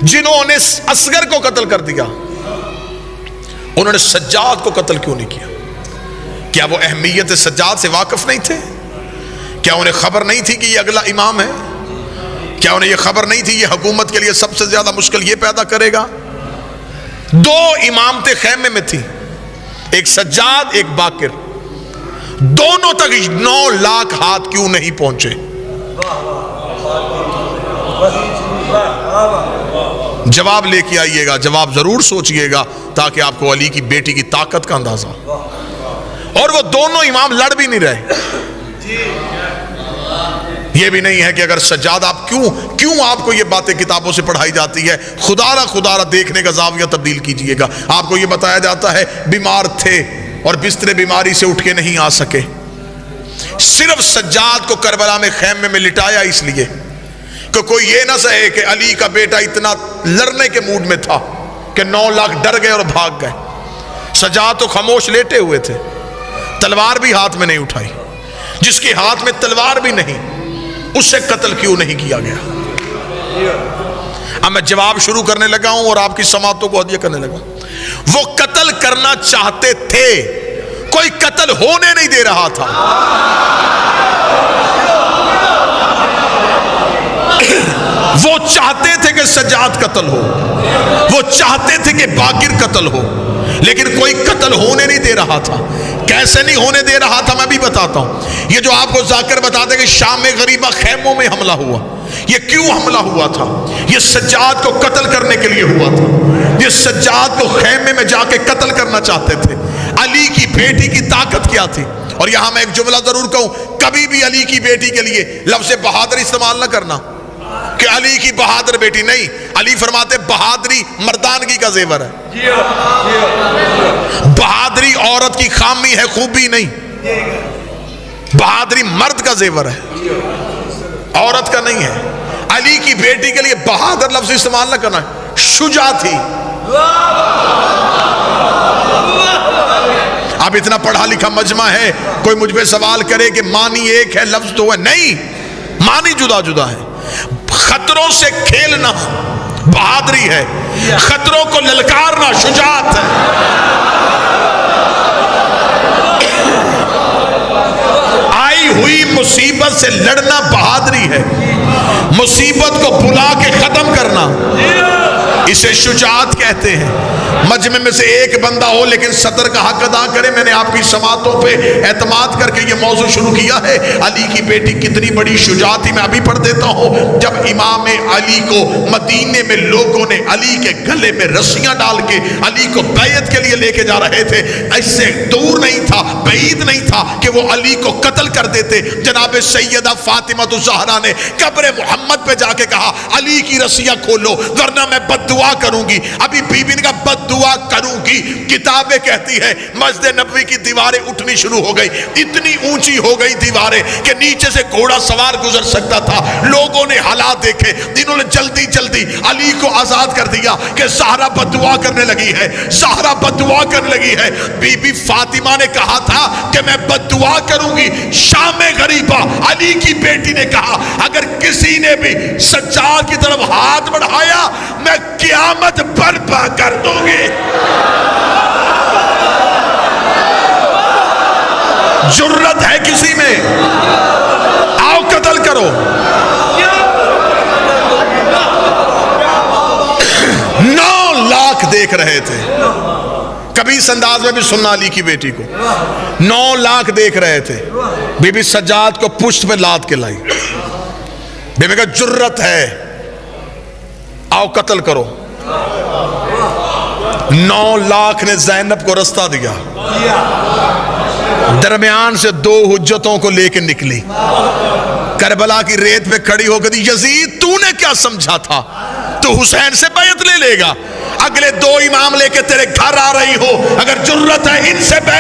جنہوں نے اصغر کو قتل کر دیا، انہوں نے سجاد کو قتل کیوں نہیں کیا؟ کیا وہ اہمیت سجاد سے واقف نہیں تھے؟ کیا انہیں خبر نہیں تھی کہ یہ اگلا امام ہے؟ کیا انہیں یہ خبر نہیں تھی یہ حکومت کے لیے سب سے زیادہ مشکل یہ پیدا کرے گا؟ دو امامتیں خیمے میں تھی، ایک سجاد ایک باقر، دونوں تک 9 لاکھ ہاتھ کیوں نہیں پہنچے؟ جواب لے کے آئیے گا، جواب ضرور سوچئے گا تاکہ آپ کو علی کی بیٹی کی طاقت کا اندازہ۔ اور وہ دونوں امام لڑ بھی نہیں رہے۔ یہ بھی نہیں ہے کہ اگر سجاد آپ کیوں آپ کو یہ باتیں کتابوں سے پڑھائی جاتی ہے، خدا را دیکھنے کا زاویہ تبدیل کیجئے گا۔ آپ کو یہ بتایا جاتا ہے بیمار تھے اور بستر بیماری سے اٹھ کے نہیں آ سکے، صرف سجاد کو کربلا میں خیمے میں لٹایا اس لیے کہ کوئی یہ نہ سہے کہ علی کا بیٹا اتنا لڑنے کے موڈ میں تھا کہ 9 لاکھ ڈر گئے اور بھاگ گئے۔ سجاد تو خاموش لیٹے ہوئے تھے، تلوار بھی ہاتھ میں نہیں اٹھائی۔ جس کے ہاتھ میں تلوار بھی نہیں، اسے قتل کیوں نہیں کیا گیا؟ اب میں جواب شروع کرنے لگا ہوں اور آپ کی سماعتوں کو ہدیہ کرنے لگا۔ وہ قتل کرنا چاہتے تھے، کوئی قتل ہونے نہیں دے رہا تھا۔ وہ چاہتے تھے کہ سجاد قتل ہو، وہ چاہتے تھے کہ باقر قتل ہو، لیکن کوئی قتل ہونے نہیں دے رہا تھا۔ کیسے نہیں ہونے دے رہا تھا میں بھی بتاتا ہوں۔ یہ جو آپ کو ذاکر بتاتے کہ شام غریبہ خیموں میں حملہ ہوا، یہ کیوں حملہ ہوا تھا؟ یہ سجاد کو قتل کرنے کے لیے ہوا تھا۔ یہ سجاد کو خیمے میں جا کے قتل کرنا چاہتے تھے۔ علی کی بیٹی کی طاقت کیا تھی؟ اور یہاں میں ایک جملہ ضرور کہوں، کبھی بھی علی کی بیٹی کے لیے لفظ بہادر استعمال نہ کرنا کہ علی کی بہادر بیٹی، نہیں۔ علی فرماتے بہادری مردانگی کا زیور ہے، بہادری عورت کی خامی ہے، خوبی نہیں۔ بہادری مرد کا زیور ہے، عورت کا نہیں ہے۔ علی کی بیٹی کے لیے بہادر لفظ استعمال نہ کرنا، شجاع تھی۔ اب اتنا پڑھا لکھا مجمع ہے، کوئی مجھ پہ سوال کرے کہ معنی ایک ہے لفظ تو ہے، نہیں، معنی جدا جدا ہے۔ خطروں سے کھیلنا بہادری ہے، خطروں کو للکارنا شجاعت ہے۔ آئی ہوئی مصیبت سے لڑنا بہادری ہے، مصیبت کو بلا کے ختم کرنا اسے شجاعت کہتے ہیں۔ مجمع میں سے ایک بندہ ہو لیکن صدر کا حق ادا کرے۔ میں نے آپ کی سماعتوں پہ اعتماد کر کے یہ موضوع شروع کیا ہے، علی کی بیٹی کتنی بڑی شجاعت تھی۔ میں ابھی پڑھ دیتا ہوں، جب امام علی کو مدینے میں لوگوں نے علی کے گلے میں رسیاں ڈال کے علی کو بیعت کے لیے لے کے جا رہے تھے، ایسے دور نہیں تھا، بعید نہیں تھا کہ وہ علی کو قتل کر دیتے۔ جناب سیدہ فاطمہ الزہرا نے قبر محمد پہ جا کے کہا علی کی رسیاں کھولو ورنہ میں بد دعا کروں گی۔ ابھی بی بی نے کہا بد دعا کروں گی۔ کتابیں کہتی ہے مسجد نبوی کی دیواریں اٹھنی شروع ہو گئی، اتنی اونچی ہو گئی دیواریں کہ نیچے سے گھوڑا سوار گزر سکتا تھا۔ لوگوں نے حالات دیکھے، انہوں نے جلدی جلدی علی کو آزاد کر دیا کہ زہرا بد دعا کرنے لگی ہے، زہرا بد دعا کرنے لگی ہے۔ بی بی فاطمہ نے کہا تھا کہ میں بد دعا کروں گی۔ شام غریبہ علی کی بیٹی نے کہا اگر کسی نے بھی سجاد کی طرف ہاتھ بڑھایا میں قیامت برپا کر دوں گی۔ جرت ہے کسی میں؟ آؤ قتل کرو۔ 9 لاکھ دیکھ رہے تھے، کبھی اس انداز میں بھی سننا علی کی بیٹی کو۔ 9 لاکھ دیکھ رہے تھے۔ بی بی سجاد کو پشت پہ لاد کے لائی، بی بی کا جرت ہے، آؤ قتل کرو۔ 9 لاکھ نے زینب کو رستہ دیا، درمیان سے 2 حجتوں کو لے کے نکلی، کربلا کی ریت پہ کھڑی ہو گئی، یزید تو نے کیا سمجھا تھا تو حسین سے بیعت لے لے گا؟ اگلے 2 امام لے کے تیرے گھر آ رہی ہو، اگر جرت ہے ان سے بیعت